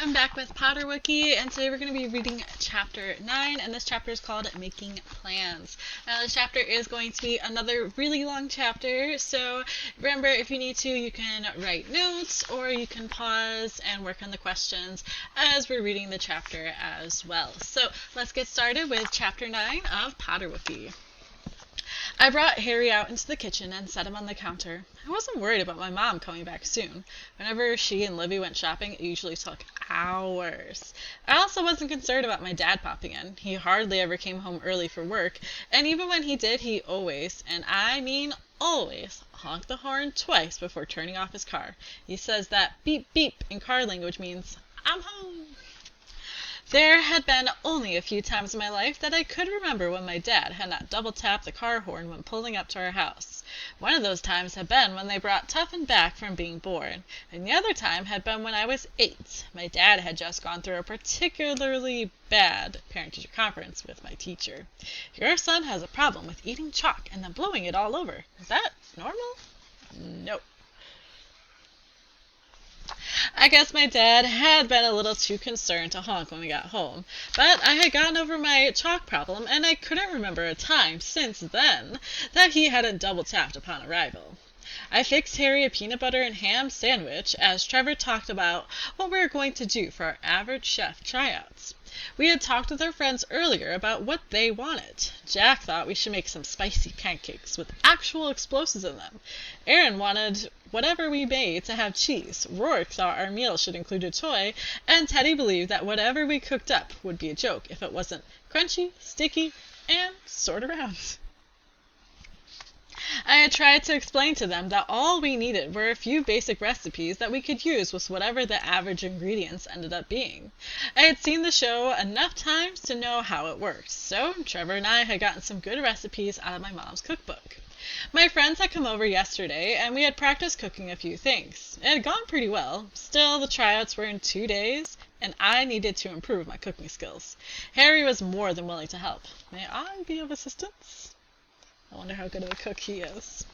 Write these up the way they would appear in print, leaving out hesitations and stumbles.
I'm back with Potterwookie, and today we're going to be reading chapter 9, and this chapter is called Making Plans. Now this chapter is going to be another really long chapter, so remember, if you need to, you can write notes, or you can pause and work on the questions as we're reading the chapter as well. So let's get started with chapter 9 of Potterwookie. I brought Harry out into the kitchen and set him on the counter. I wasn't worried about my mom coming back soon. Whenever she and Livy went shopping, it usually took hours. I also wasn't concerned about my dad popping in. He hardly ever came home early for work, and even when he did, he always, and I mean always, honked the horn twice before turning off his car. He says that beep beep in car language means, "I'm home." There had been only a few times in my life that I could remember when my dad had not double-tapped the car horn when pulling up to our house. One of those times had been when they brought Tuffin back from being born, and the other time had been when I was 8. My dad had just gone through a particularly bad parent-teacher conference with my teacher. "Your son has a problem with eating chalk and then blowing it all over. Is that normal?" "Nope." I guess my dad had been a little too concerned to honk when we got home, but I had gotten over my chalk problem, and I couldn't remember a time since then that he hadn't double-tapped upon arrival. I fixed Harry a peanut butter and ham sandwich as Trevor talked about what we were going to do for our average chef tryouts. We had talked with our friends earlier about what they wanted. Jack thought we should make some spicy pancakes with actual explosives in them. Aaron wanted whatever we made to have cheese. Rourke thought our meal should include a toy, and Teddy believed that whatever we cooked up would be a joke if it wasn't crunchy, sticky, and sort of round. I had tried to explain to them that all we needed were a few basic recipes that we could use with whatever the average ingredients ended up being. I had seen the show enough times to know how it worked, so Trevor and I had gotten some good recipes out of my mom's cookbook. My friends had come over yesterday, and we had practiced cooking a few things. It had gone pretty well. Still, the tryouts were in 2 days, and I needed to improve my cooking skills. Harry was more than willing to help. May I be of assistance? I wonder how good of a cook he is.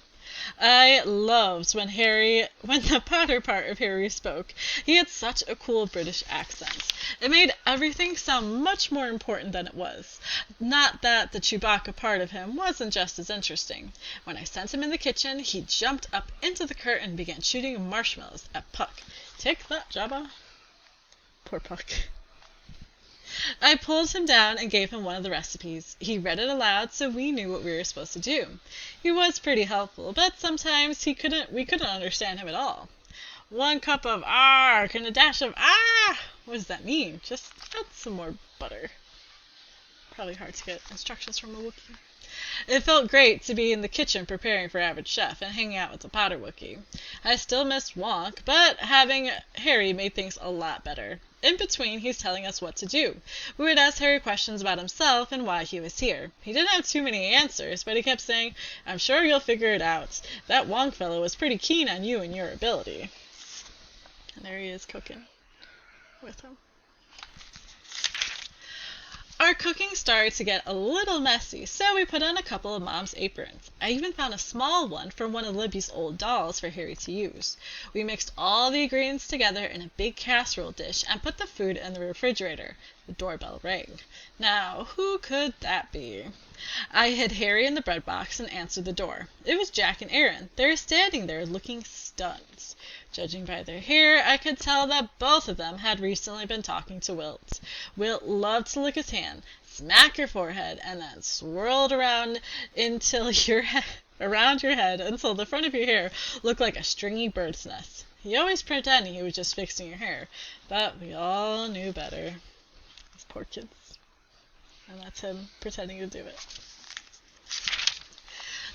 I loved when the Potter part of Harry spoke. He had such a cool British accent. It made everything sound much more important than it was. Not that the Chewbacca part of him wasn't just as interesting. When I sent him in the kitchen, he jumped up into the curtain and began shooting marshmallows at Puck. "Take that, Jabba." Poor Puck. I pulled him down and gave him one of the recipes. He read it aloud, so we knew what we were supposed to do. He was pretty helpful, but sometimes we couldn't understand him at all. "1 cup of arg and a dash of ah." What does that mean? Just add some more butter. Probably hard to get instructions from a Wookiee. It felt great to be in the kitchen preparing for Average Chef and hanging out with the Potterwookie. I still missed Wonk, but having Harry made things a lot better. In between, he's telling us what to do. We would ask Harry questions about himself and why he was here. He didn't have too many answers, but he kept saying, "I'm sure you'll figure it out. That Wonk fellow was pretty keen on you and your ability." And there he is cooking with him. Our cooking started to get a little messy, so we put on a couple of Mom's aprons. I even found a small one from one of Libby's old dolls for Harry to use. We mixed all the ingredients together in a big casserole dish and put the food in the refrigerator. The doorbell rang. Now, who could that be? I hid Harry in the bread box and answered the door. It was Jack and Aaron. They were standing there looking stunned. Judging by their hair, I could tell that both of them had recently been talking to Wilt. Wilt loved to lick his hand, smack your forehead, and then swirl it around around your head until the front of your hair looked like a stringy bird's nest. He always pretended he was just fixing your hair, but we all knew better. Those poor kids. And that's him pretending to do it.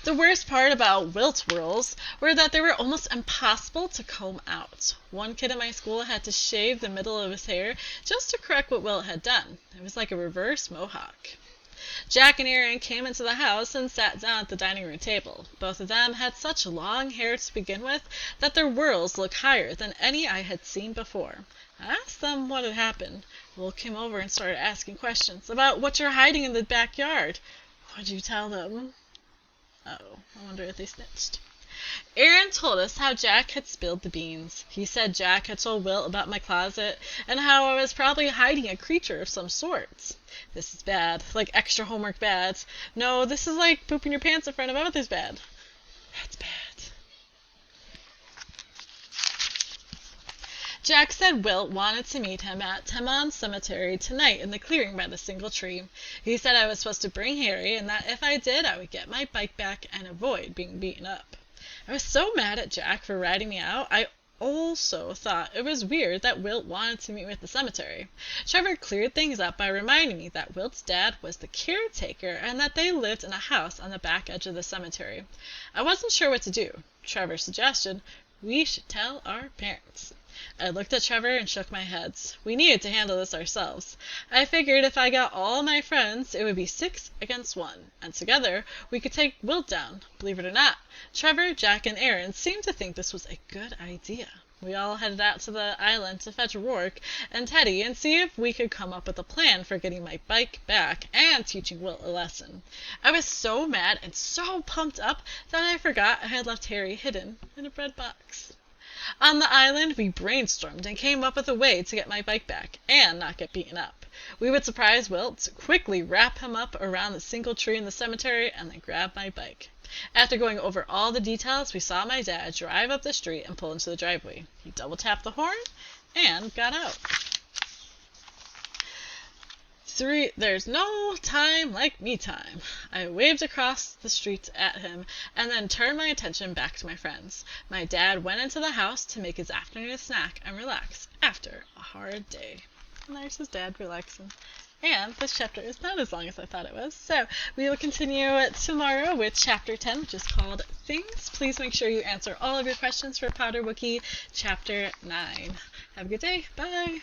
The worst part about Wilt whirls were that they were almost impossible to comb out. One kid in my school had to shave the middle of his hair just to correct what Wilt had done. It was like a reverse mohawk. Jack and Aaron came into the house and sat down at the dining room table. Both of them had such long hair to begin with that their whirls looked higher than any I had seen before. I asked them what had happened. Wilt came over and started asking questions about what you're hiding in the backyard. What'd you tell them? Oh, I wonder if they snitched. Aaron told us how Jack had spilled the beans. He said Jack had told Wilt about my closet and how I was probably hiding a creature of some sort. This is bad, like extra homework bad. No, this is like pooping your pants in front of others bad. That's bad. Jack said Wilt wanted to meet him at Teman Cemetery tonight in the clearing by the single tree. He said I was supposed to bring Harry and that if I did, I would get my bike back and avoid being beaten up. I was so mad at Jack for ratting me out. I also thought it was weird that Wilt wanted to meet me at the cemetery. Trevor cleared things up by reminding me that Wilt's dad was the caretaker and that they lived in a house on the back edge of the cemetery. I wasn't sure what to do. Trevor suggested we should tell our parents. I looked at Trevor and shook my head. We needed to handle this ourselves. I figured if I got all my friends, it would be 6 against 1, and together we could take Wilt down. Believe it or not, Trevor, Jack, and Aaron seemed to think this was a good idea. We all headed out to the island to fetch Rourke and Teddy and see if we could come up with a plan for getting my bike back and teaching Wilt a lesson. I was so mad and so pumped up that I forgot I had left Harry hidden in a bread box. On the island, we brainstormed and came up with a way to get my bike back and not get beaten up. We would surprise Wilt, quickly wrap him up around the single tree in the cemetery, and then grab my bike. After going over all the details, we saw my dad drive up the street and pull into the driveway. He double-tapped the horn and got out. 3. There's no time like me time. I waved across the street at him and then turned my attention back to my friends. My dad went into the house to make his afternoon snack and relax after a hard day. And there's his dad relaxing. And this chapter is not as long as I thought it was. So we will continue tomorrow with chapter 10, which is called Things. Please make sure you answer all of your questions for Potterwookie chapter 9. Have a good day. Bye.